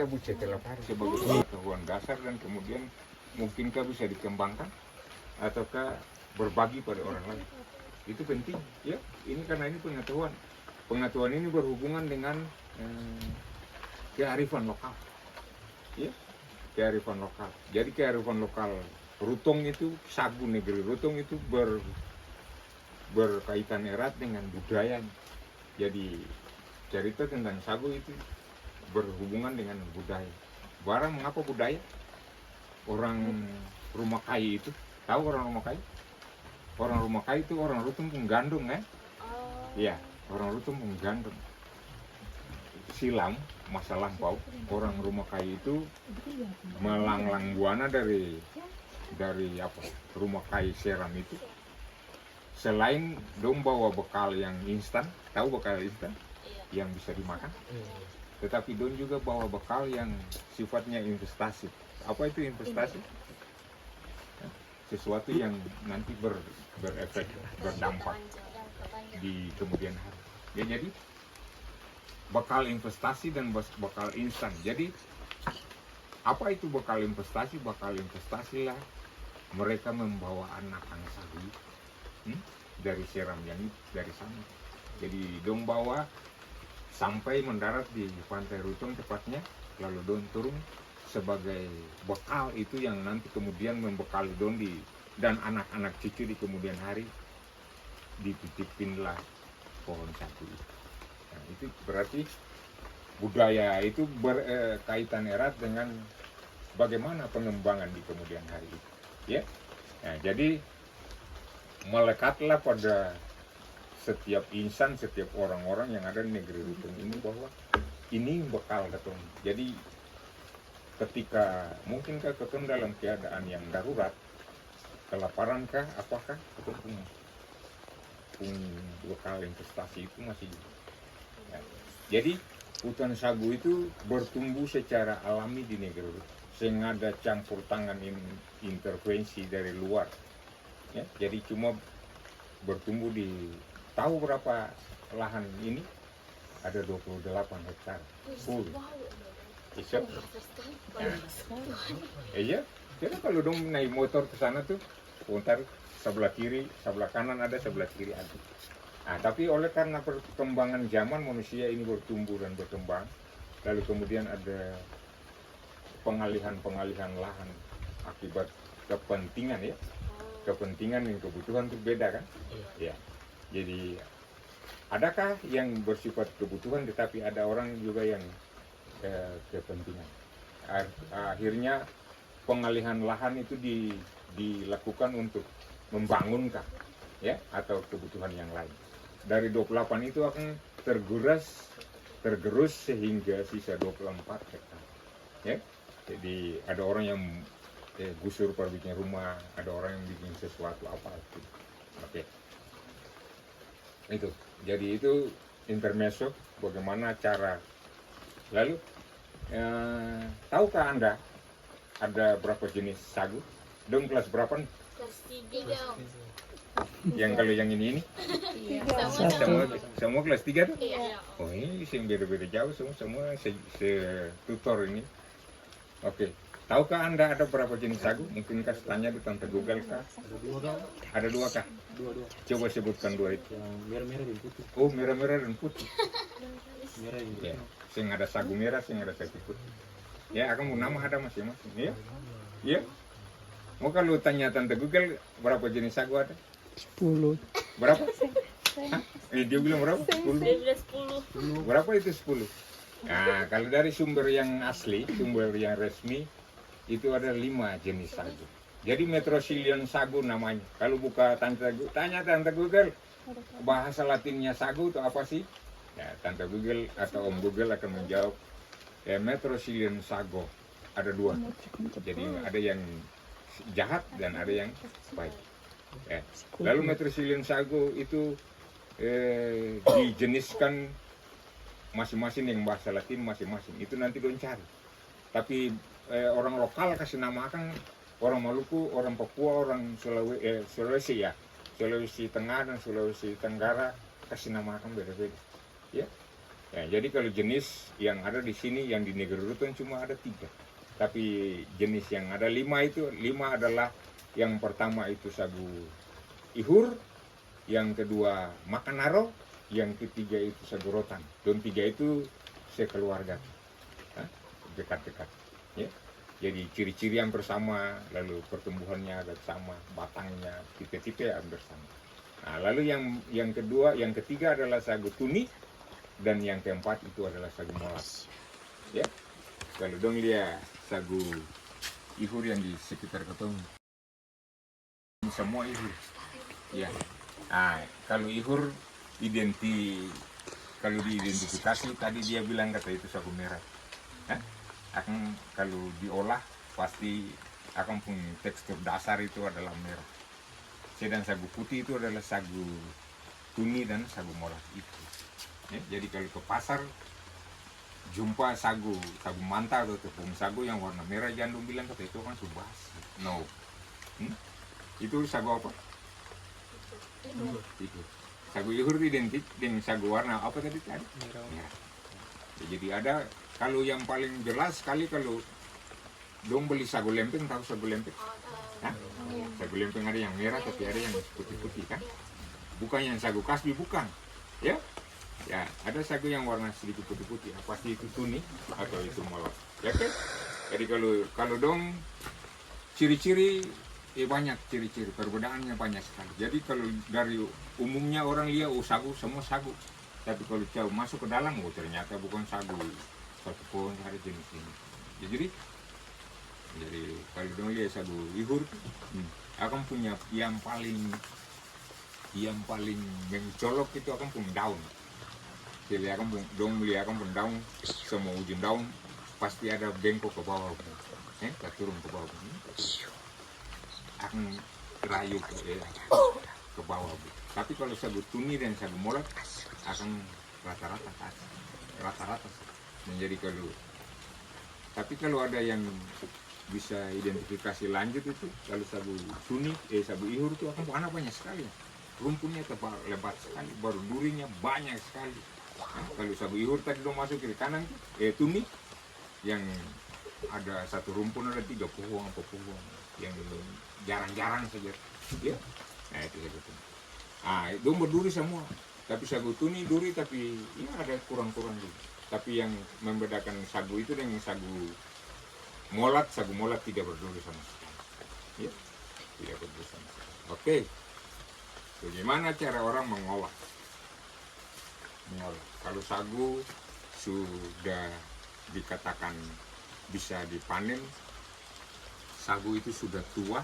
buce telapari sebagai pengetahuan dasar dan kemudian mungkinkah bisa dikembangkan ataukah berbagi pada orang lain. Itu penting ya. Ini karena ini pengetahuan ini berhubungan dengan kearifan lokal ya, kearifan lokal. Jadi kearifan lokal Rutong itu, Sagu negeri Rutong itu berkaitan erat dengan budaya. Jadi cerita tentang Sagu itu berhubungan dengan budaya. Barang mengapa budaya? Orang rumah kai itu, tahu orang rumah kai? Orang rumah kai itu orang Rutong penggandung kan? Iya, orang Rutong penggandung. Silam masa lampau orang rumah kai itu melanglang buana dari rumah kai Seram itu. Selain dong bawa bekal yang instan, tahu bekal instan yang bisa dimakan, tetapi dong juga bawa bekal yang sifatnya investasi. Apa itu investasi? Sesuatu yang nanti berefek, berdampak di kemudian hari. Ya, jadi bekal investasi dan bekal instan. Jadi apa itu bekal investasi? Bekal investasi lah mereka membawa anak-anak sagu dari Seram yang dari sana. Jadi dong bawa sampai mendarat di Pantai Rutong tepatnya, lalu dong turun sebagai bekal itu yang nanti kemudian membekali dong dan anak-anak cucu di kemudian hari dititipinlah pohon sagu itu. Nah, itu berarti budaya itu berkaitan erat dengan bagaimana pengembangan di kemudian hari itu, ya. Nah, jadi melekatlah pada setiap insan, setiap orang-orang yang ada di negeri Rutong ini bahwa ini bekal ketong. Jadi ketika mungkinkah ketong dalam keadaan yang darurat, kelaparankah, apakah ketong punya bekal investasi itu masih. Ya. Jadi hutan sagu itu bertumbuh secara alami di negeri Rutong, sehingga ada campur tangan intervensi dari luar. Ya, jadi cuma bertumbuh di, tahu berapa lahan ini? Ada 28 hektar full. Isep. Nah, iya, jadi kalau dong naik motor ke sana tuh, ntar sebelah kiri, sebelah kanan ada, sebelah kiri ada. Nah, tapi oleh karena perkembangan zaman manusia ini bertumbuh dan berkembang, lalu kemudian ada pengalihan lahan akibat kepentingan ya. Kepentingan dan kebutuhan itu beda kan? Ya. Jadi adakah yang bersifat kebutuhan tetapi ada orang juga yang kepentingan. Akhirnya pengalihan lahan itu dilakukan untuk membangunkah ya atau kebutuhan yang lain. Dari 28 itu akan tergerus sehingga sisa 24 hektar. Ya. Jadi ada orang yang gusur bikin rumah, ada orang yang bikin sesuatu apa itu. Oke. Itu. Jadi itu intermezzo bagaimana cara. Lalu tahukah Anda ada berapa jenis sagu? Dong kelas berapa nih? Kelas 3 dong. Yang kalau yang ini? Semua kelas 3 tuh? Iya. Oh, ini yang beda-beda jauh semua tutor ini. Oke. Tahukah Anda ada berapa jenis sagu? Mungkinkah tanya di Tante Google kah? Ada dua kah? Dua. Coba sebutkan dua itu. Yang merah-merah dan putih. Oh, merah-merah dan putih. Merah yang Ya. Sing ada sagu merah, sing ada sagu putih. Ya, akan mau nama ada masing-masing. Ya. Ya. Mau kalau tanya Tante Google berapa jenis sagu ada? 10. Berapa? Hah? Dia bilang berapa? 10. Dia bilang 10. Berapa itu 10? Nah, kalau dari sumber yang asli, sumber yang resmi, itu ada 5 jenis sagu. Jadi Metrosilion sagu namanya. Kalau buka tanya Tante Google, bahasa Latinnya sagu itu apa sih? Ya, Tante Google atau Om Google akan menjawab, Metrosilion sago. Ada 2. Jadi ada yang jahat dan ada yang baik. Ya. Lalu Metrosilion sago itu dijeniskan masing-masing yang bahasa Latin masing-masing. Itu nanti dong cari. Tapi orang lokal kasih nama kan orang Maluku, orang Papua, orang Sulawesi ya, Sulawesi Tengah dan Sulawesi Tenggara kasih nama kan beda-beda, ya. Ya, jadi kalau jenis yang ada di sini yang di Negeri Rutan cuma ada 3. Tapi jenis yang ada 5 itu, 5 adalah yang pertama itu sagu ihur, yang kedua makanaro, yang ketiga itu sagu rotan. Dan 3 itu sekeluarga, dekat-dekat. Ya. Jadi ciri-ciri hampir sama, lalu pertumbuhannya agak sama, batangnya tipe-tipe hampir sama. Nah, lalu yang kedua, yang ketiga adalah sagu tuni, dan yang keempat itu adalah sagu molat. Ya, kalau dong lihat sagu ihur yang di sekitar ketemu, semua ihur. Ya, nah, kalau ihur kalau diidentifikasi tadi dia bilang kata itu sagu merah. Akan kalau diolah pasti akan punya tekstur dasar itu adalah merah. Sedang sagu putih itu adalah sagu tuni dan sagu molat itu. Ya, jadi kalau ke pasar jumpa sagu manta atau tepung sagu yang warna merah, jangan dong bilang kata itu kan subas. No. Itu sagu apa? Itu. Sagu ihur identik dengan sagu warna apa tadi? Merah. Ya. Jadi ada, kalau yang paling jelas sekali kalau dong beli sagu lempeng, tahu sagu lempeng? Sagu lempeng ada yang merah tapi ada yang putih-putih kan? Bukan yang sagu kasbi, bukan. Ya, ya ada sagu yang warna sedikit putih-putih, pasti itu tuni atau itu molat. Ya kan? Jadi kalau dong ciri-ciri banyak ciri-ciri, perbedaannya banyak sekali. Jadi kalau dari umumnya orang lihat sagu semua sagu, tapi kalau jauh masuk ke dalam ternyata bukan sagu, satu pohon ada jenis ini. Jadi kalau dong lihat sagu ihur, akan punya yang paling mencolok itu akan punya daun. Jadi dong lihat akan punya daun, semua ujung daun pasti ada bengkok ke bawah, turun ke bawah, akan rayu ke bawah. Tapi kalau sagu tuni dan sagu molat akan rata-rata ke atas, rata-rata. Menjadi tapi kalau ada yang bisa identifikasi lanjut itu, kalau sagu tuni, sagu ihur itu akan anak banyak sekali. Rumputnya tebal, lebat sekali, baru durinya banyak sekali. Nah, kalau sagu ihur tadi dong masuk kiri kanan, tuni yang ada satu rumpun ada 3 pohon, yang jarang-jarang saja. Ya, nah itu sagu tuni. Dong berduri semua. Tapi sagu tuni duri tapi ya ada kurang-kurang juga. Tapi yang membedakan sagu itu dengan sagu molat tidak berduri sama sekali. Ya, tidak berduri sama sekali. Oke. Bagaimana cara orang mengolah? Kalau sagu sudah dikatakan bisa dipanen, sagu itu sudah tua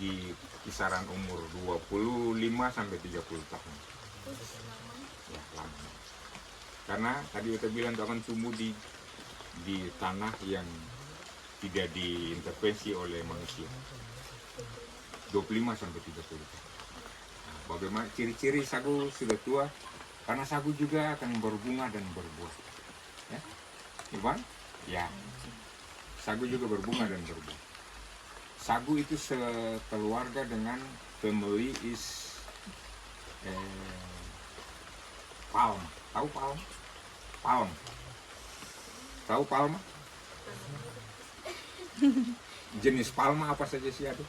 di kisaran umur 25 sampai 30 tahun. Ya, lama. Karena tadi kita bilang itu akan tumbuh di tanah yang tidak diintervensi oleh manusia. 25 sampai 30 tahun. Bagaimana ciri-ciri sagu sudah tua? Karena sagu juga akan berbunga dan berbuah. Ya, Iwan? Ya. Sagu juga berbunga dan berbuah. Sagu itu sekeluarga dengan family is palm. Tahu palm? Palm. Tahu palma? Jenis palma apa saja sih ada?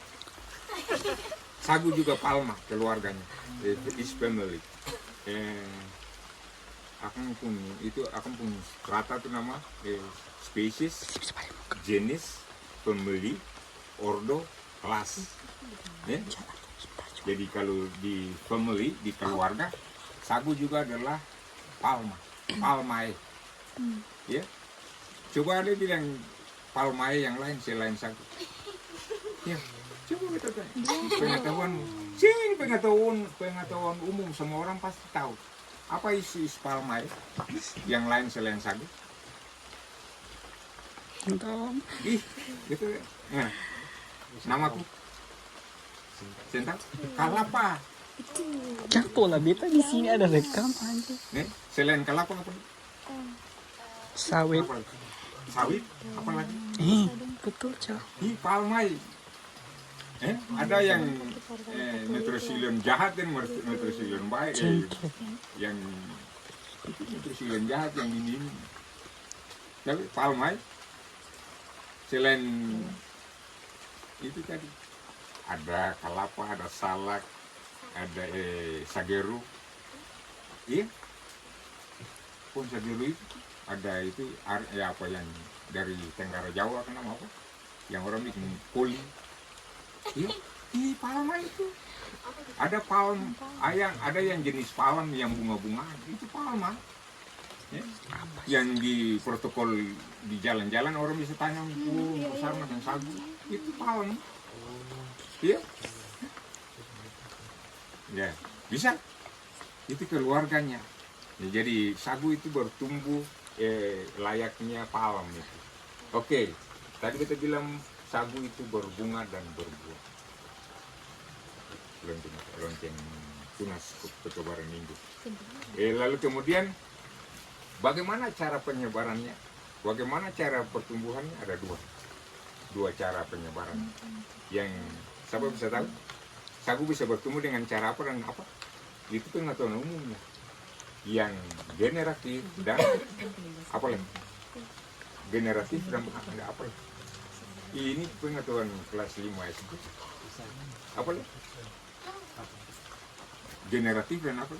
Sagu juga palma keluarganya, is family. Akan punya strata itu nama spesies, jenis, family, ordo, kelas. Jadi kalau di family, di keluarga, sagu juga adalah palmae. Ya, coba ada bilang palmae yang lain selain sagu. Ya. Coba kita pengetahuan umum, semua orang pasti tahu apa isi palmae yang lain selain sagu. Gitu. Nah, namaku Cinta kalapa. Capo lah beta di sini ada rekam aja. Selain kalapa apa? Sawit. Sawit apa lagi? Betul cak. Palmae. Ada yang metrosilium jahat dan metrosilium baik, yang Itu nutrisi jahat yang ini. Tapi palma selain itu tadi ada kelapa, ada salak, ada sageru. Iya. Pun sageru itu ada itu apa yang dari Tenggara Jawa kan nama apa? Yang orang bikin koli. Iya, di palma itu. Ada palm, ada yang jenis palm yang bunga-bungaan, itu palma. Ya. Yang di protokol di jalan-jalan orang bisa tanya, besar macam sagu, itu palm. Iya. Ya, bisa. Itu keluarganya. Ya, jadi sagu itu bertumbuh layaknya palm itu. Oke, tadi kita bilang sagu itu berbunga dan berbuah. Lonceng tunas kekebaran minggu. Lalu kemudian bagaimana cara penyebarannya? Bagaimana cara pertumbuhannya? Ada dua cara penyebaran. Yang siapa bisa tahu? Sagu bisa bertumbuh dengan cara apa dan apa? Itu pengetahuan umumnya. Yang generatif dan apa lagi? Generatif dan ada apa lagi? Ini pengetahuan kelas 5 SD. Apa lagi? Generatif dan apa?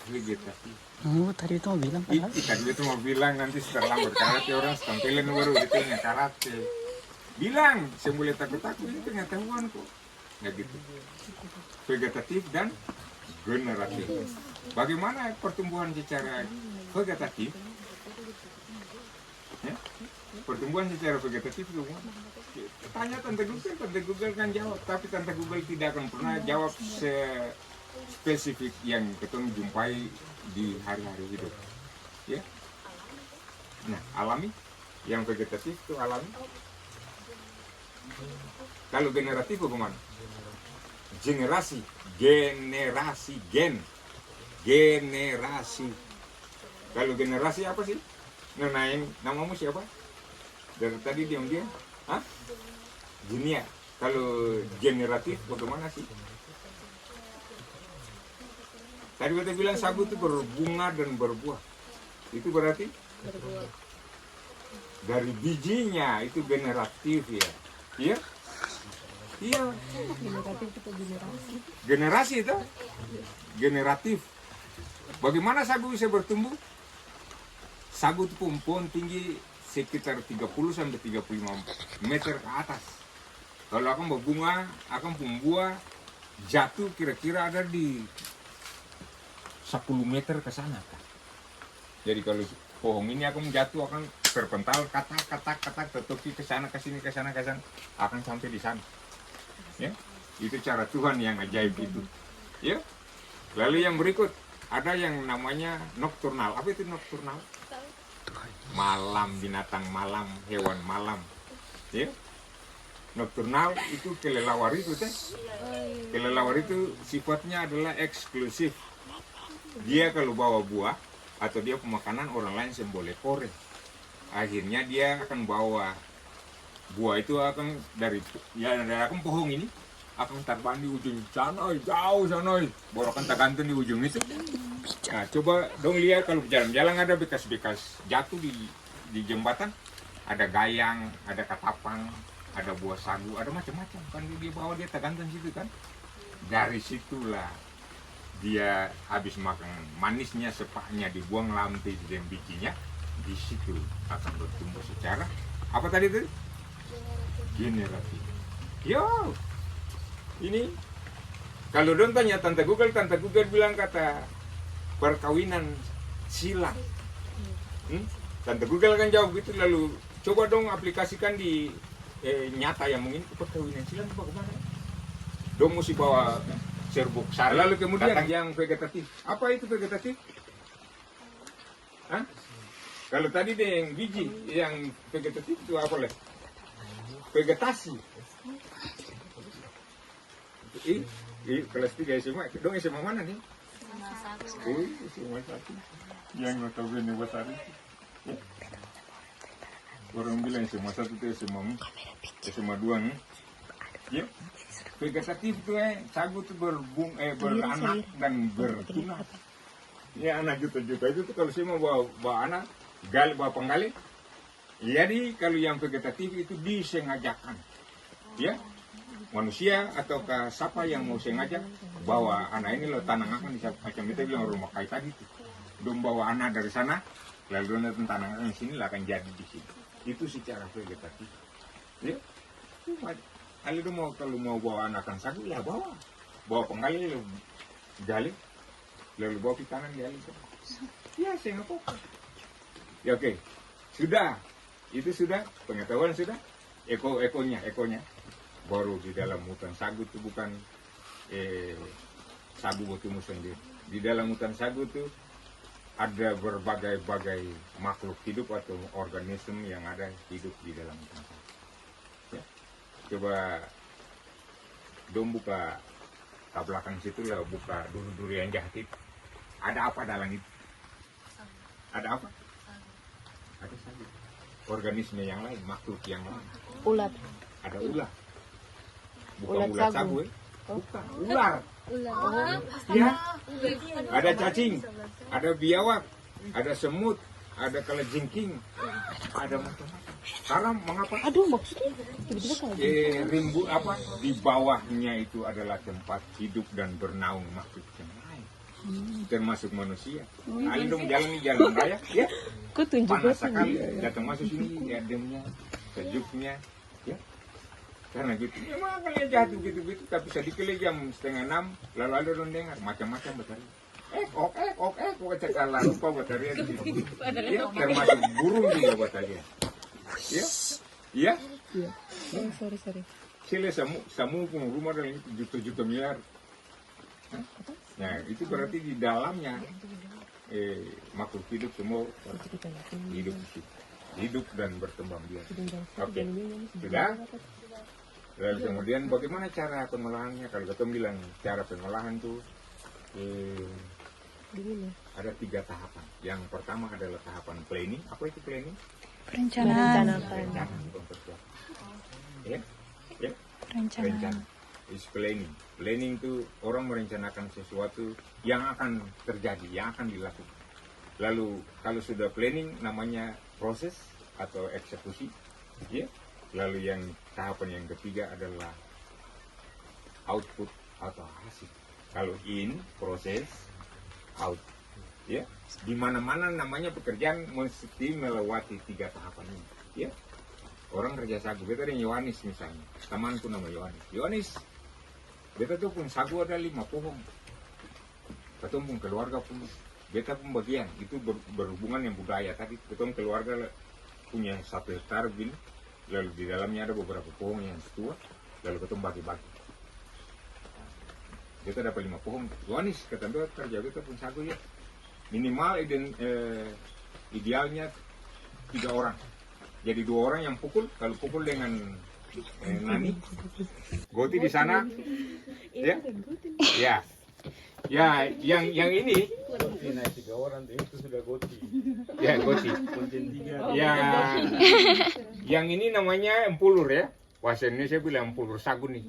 Vegetatif. Oh, tadi itu mau bilang padahal. Tadi itu mau bilang nanti terlambat karate orang stampilan baru ditanya karate. Bilang, semula takut-takut ini pengetahuan kok. Nggak gitu. Vegetatif dan generatif. Bagaimana pertumbuhan secara vegetatif? Ya? Pertumbuhan secara vegetatif itu tanya Tante Google kan jawab, tapi Tante Google tidak akan pernah jawab spesifik yang ketemu jumpai di hari-hari hidup. Ya. Nah, alami, yang vegetatif itu alami. Kalau generatif bagaimana? Generasi, generasi. Kalau generasi apa sih? Nanain namamu siapa? Dari tadi diam-diam. Hah? Dunia. Kalau generatif bagaimana sih? Tadi kita bilang sagu itu berbunga dan berbuah. Itu berarti dari bijinya itu generatif ya. Iya? Iya. Generasi itu? Generatif. Bagaimana sagu bisa bertumbuh? Sagu itu pohon tinggi sekitar 30 sampai 35 meter ke atas. Kalau akan berbunga, akan pembuah jatuh kira-kira ada di 10 meter ke sana kan. Jadi kalau pohon ini akan jatuh akan terpental katak tetuki ke sana ke sini akan sampai di sana. Ya. Itu cara Tuhan yang ajaib itu. Ya. Lalu yang berikut ada yang namanya nokturnal. Apa itu nokturnal? Malam, binatang malam, hewan malam. Ya. Nokturnal itu kelelawar itu teh. Kelelawar itu sifatnya adalah eksklusif. Dia kalau bawa buah atau dia pemakanan orang lain yang boleh korek. Akhirnya dia akan bawa buah itu akan dari akan pohon ini akan terbang di ujung sana, jauh sana, baru akan tergantung di ujung itu. Nah, coba dong lihat kalau jalan-jalan ada bekas-bekas jatuh di jembatan, ada gayang, ada katapang, ada buah sagu, ada macam-macam kan dia bawa dia tergantung situ kan. Dari situlah dia habis makan manisnya, sepahnya dibuang lantai dan bijinya, di situ akan bertumbuh secara apa tadi itu? Generatif. Yo, ini kalau don tanya Tante Google bilang kata perkawinan silang. Tante Google kan jawab gitu, lalu coba dong aplikasikan di nyata yang mungkin perkawinan silang bagaimana? Dong mesti bawa serbuk sari. Lalu kemudian yang vegetatif. Apa itu vegetatif? Hah? Kalau tadi deh yang biji, yang vegetatif itu apa leh? Vegetasi. Kelas 3 SMA. Dong SMA mana nih? SMA 1. Yang notabene besar itu. Ya. Orang bilang SMA 1 itu SMA 2 nih. Ya. Vegetatif itu sagu itu beranak dan bertunas. Ya anak juta-juta itu tuh kalau saya mau bawa anak gali bawa penggali. Jadi kalau yang vegetatif itu disengajakan, ya manusia atau ke siapa yang mau sengaja bawa anak ini lo tanang akan di macam itu bilang rumah kayu tadi itu, dong bawa anak dari sana lalu nanti tanang akan sini lah akan jadi di sini. Itu secara vegetatif, ya. Kalau mau bawa anak kan sagu ya bawa penggali lalu gali lalu bawa di tangan gali. Ya saya nggak apa-apa. Ya oke, sudah. Itu sudah, pengetahuan sudah, ekonya. Baru di dalam hutan sagu itu bukan sagu bertumbuh sendiri. Di dalam hutan sagu itu ada berbagai-bagai makhluk hidup atau organisme yang ada hidup di dalam hutan sagu. Ya. Coba dong buka ke belakang situ ya, buka duri-duri yang jahat itu. Ada apa dalam itu? Ada apa? Ada sagu. Organisme yang lain, makhluk yang lain. Ulat. Ada ular. Bukan Ulat ular sagu. sagu, bukan ular. Ular. Ya, ada cacing, ada biawak, ada semut, ada kalajengking, ada macam-macam. Karena mengapa? Aduh, maksudnya tiba-tiba kayak Rimbu apa? Di bawahnya itu adalah tempat hidup dan bernaung makhluk yang lain. Termasuk manusia. Ali dong jalan di jalan raya, ya. Kok tunjuk Panas sih? sekali datang masuk sini, ademnya, sejuknya, ya. Karena gitu, memang kalian jatuh gitu-gitu, tapi sedikit jam 5:30, lalu ada orang dengar macam-macam batari. Cakalan lupa batari di sini. Ya, termasuk burung juga batari. Ya, ya. Oh, sorry. Sila samu pun rumah dalam itu juta-juta miliar. Hah? Nah, itu berarti di dalamnya makhluk hidup semua hidup di situ. Hidup dan berkembang biak. Oke, sudah. Lalu kemudian bagaimana cara pengolahannya? Kalau kita bilang cara pengolahan tuh ada 3 tahapan. Yang pertama adalah tahapan planning. Apa itu planning? Perencanaan. Bukan persiapan. Ya, rencana. Is planning. Planning itu orang merencanakan sesuatu yang akan terjadi, yang akan dilakukan. Lalu kalau sudah planning namanya proses atau eksekusi, ya. Lalu yang tahapan yang ketiga adalah output atau hasil. Kalau in proses, out, ya. Di mana-mana namanya pekerjaan mesti melewati 3 tahapan ini, ya. Orang kerja sagu, beta ada Yohanes misalnya, temanku nama Yohanes. Beta tuh pun sagu ada 5 pohon. Ketemu pun keluarga pun, beta pun bagian. Itu berhubungan yang budaya tadi. Ketemu keluarga punya 1 hektar gini. Lalu di dalamnya ada beberapa pohon yang tua. Lalu ketemu bagi-bagi. Beta dapat 5 pohon. Yohanes, kata beta kerja beta pun sagu ya. Minimal idealnya 3 orang. Jadi 2 orang yang pukul. Kalau pukul dengan Nani, Goti di sana, ya, yang ini, naik 3 orang itu sudah Goti, ya Goti, ya, yang ini namanya empulur ya, bahasa Indonesia bilang empulur sagu nih,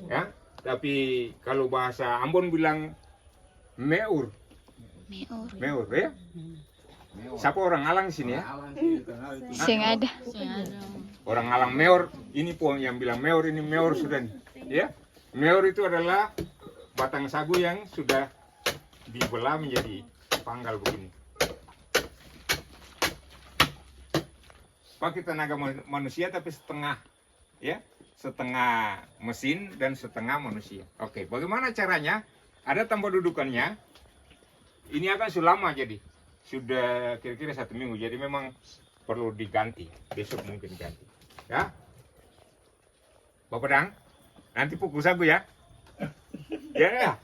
ya, tapi kalau bahasa Ambon bilang meur ya. Siapa orang Alang sini ya? Sing ada. Orang Alang meor, ini pohon yang bilang meor, ini meor sudah nih. Ya, meor itu adalah batang sagu yang sudah dibelah menjadi panggal begini. Pakai tenaga manusia tapi setengah, ya, setengah mesin dan setengah manusia. Oke, bagaimana caranya? Ada tambah dudukannya. Ini akan sulama jadi. Sudah kira-kira 1 minggu, jadi memang perlu diganti. Besok mungkin ganti, ya. Bapak Dang, nanti pukul sagu ya. Ya.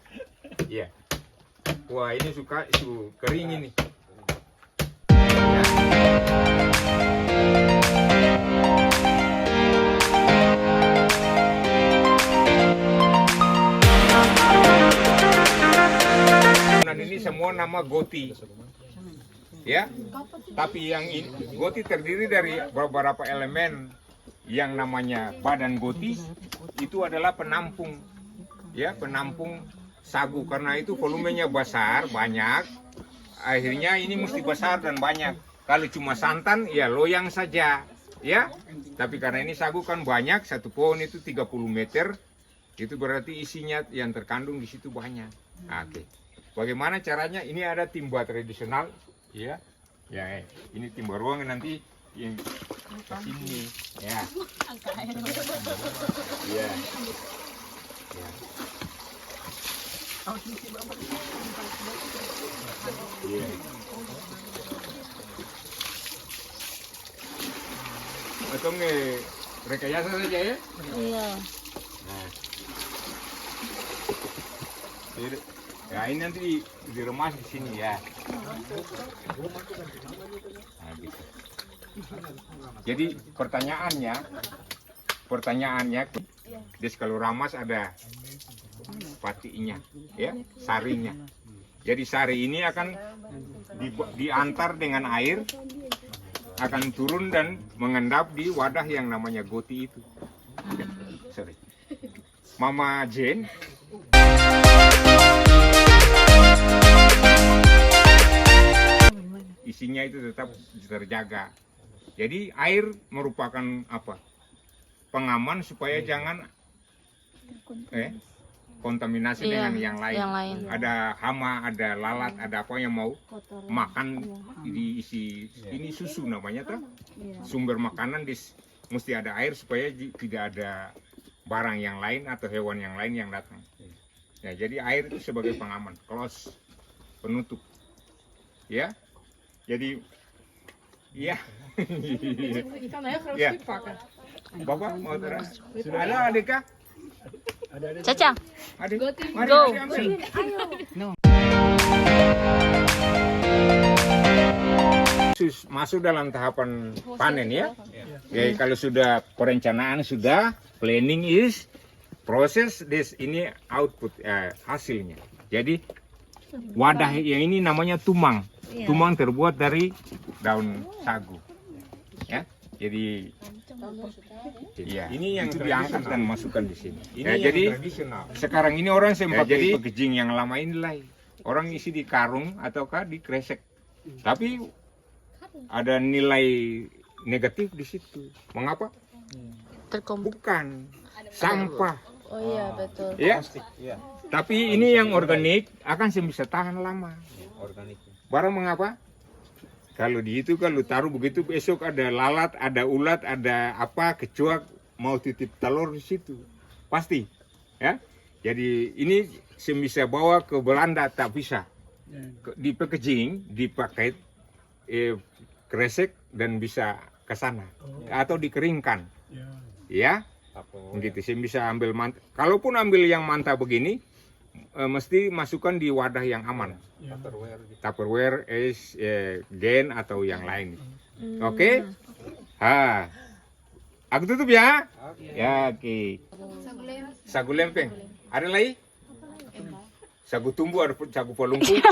Wah, ini suka kering ini. Dan ini semua nama Goti. Ya, tapi yang ini Goti terdiri dari beberapa elemen yang namanya badan Goti itu adalah penampung, ya, penampung sagu karena itu volumenya besar banyak, akhirnya ini mesti besar dan banyak. Kalau cuma santan, ya loyang saja, ya. Tapi karena ini sagu kan banyak, satu pohon itu 30 meter, itu berarti isinya yang terkandung di situ banyak. Oke. Bagaimana caranya? Ini ada timba tradisional, ya. Ya, ini timba ruang nanti yang ke sini, ya. Ya. Ya. Iya. Atau rekayasa saja ya? Iya. Nah. Ya ini nanti diremas di sini ya. Nah, gitu. Jadi pertanyaannya, jadi kalau ramas ada patinya, ya, sarinya. Jadi sari ini akan diantar dengan air, akan turun dan mengendap di wadah yang namanya goti itu. Sorry. Mama Jane. Isinya itu tetap terjaga. Jadi air merupakan apa? Pengaman supaya jangan kontaminasi dengan yang lain. Ada hama, ada lalat, ada apa yang mau makan di isi ini susu namanya tuh. Sumber makanan mesti ada air supaya tidak ada barang yang lain atau hewan yang lain yang datang. Ya, jadi air itu sebagai pengaman, close, penutup. Ya. Jadi ya. Ya. Bapak mau terus? Sudah ada adikah? Caca. Adik, mari, Go. adik ambil. Masuk dalam tahapan panen ya. Ya, kalau sudah perencanaan sudah, planning is proses ini output hasilnya. Jadi wadah yang ini namanya tumang. Tumang terbuat dari daun sagu. Ya. Jadi ya, ini yang diangkat dan masukkan di sini. Ini jadi sekarang ini orang sempat jadi pekejing yang lama ini lah. Orang isi di karung ataukah di kresek. Tapi ada nilai negatif di situ. Mengapa? Bukan sampah. Oh iya betul. Ya. Tapi ini yang organik akan bisa tahan lama. Organik. Barang mengapa? Kalau taruh begitu besok ada lalat, ada ulat, ada apa kecoak mau titip telur di situ. Pasti. Ya. Jadi ini bisa bawa ke Belanda tak bisa. Di packaging, dipakai kresek dan bisa ke sana atau dikeringkan. Ya. Gitu sih bisa ambil kalaupun ambil yang mantap begini mesti masukkan di wadah yang aman. Tupperware, gen atau yang lain. Oke? Ha. Aku tutup ya. Ya, oke. Sagu lempeng. Ada lagi? Sagu tumbuh, ada sagu pelungkung.